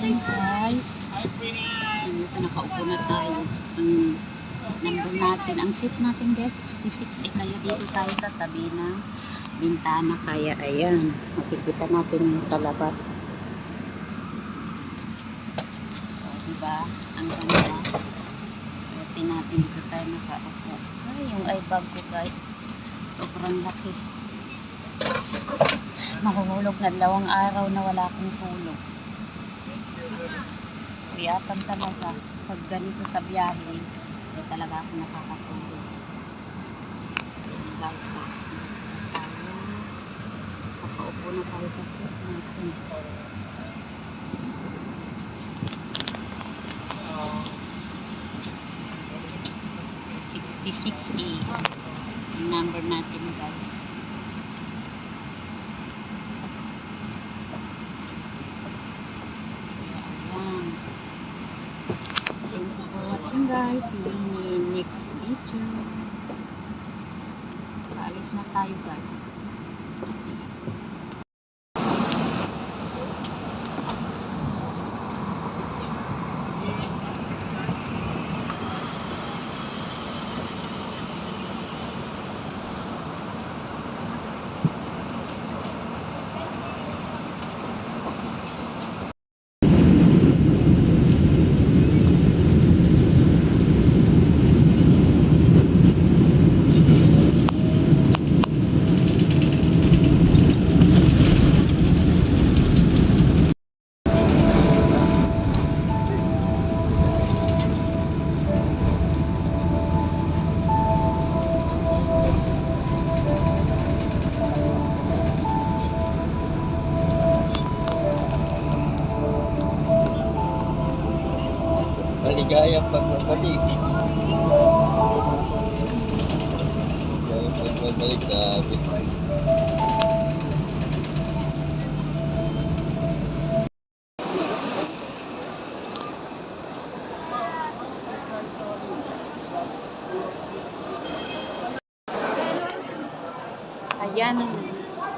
Guys, dito nakaupo na tayo. Ang number natin, ang seat natin guys 66, kaya dito tayo sa tabi ng bintana, kaya ayan makikita natin yung sa labas. O, diba ang ganda. Swerte natin dito tayo nakaupo. Ay, yung eye bag ko guys sobrang laki. Mahuhulog na 2 araw na wala akong tulog. Kuyatan talaga pag ganito sa biyahe, hindi talaga ako nakakatulog. Guys, so tayo nakaupo na tayo sa seat natin. 66A yung number natin guys. Thank you for watching guys. See you in next video. Paalis na tayo guys. Maligayang pagbabalik. Maligayang pagbabalik, sabi. Ayan,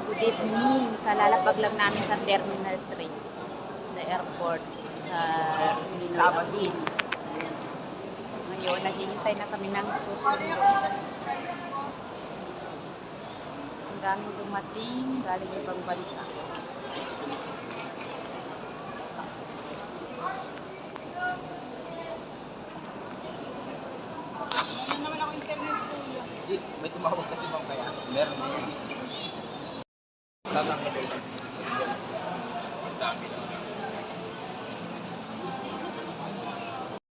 good evening. Kalalapag lang namin sa Terminal 3 sa airport sa Labadin. Ngayon, naghihintay na kami ng susunod. Ang daming dumating galing ibang bansa. Ano naman ako internet ko yan? May tumawag kasi bang kaya? Meron na yun. Tatang na kayo. Ang dami na.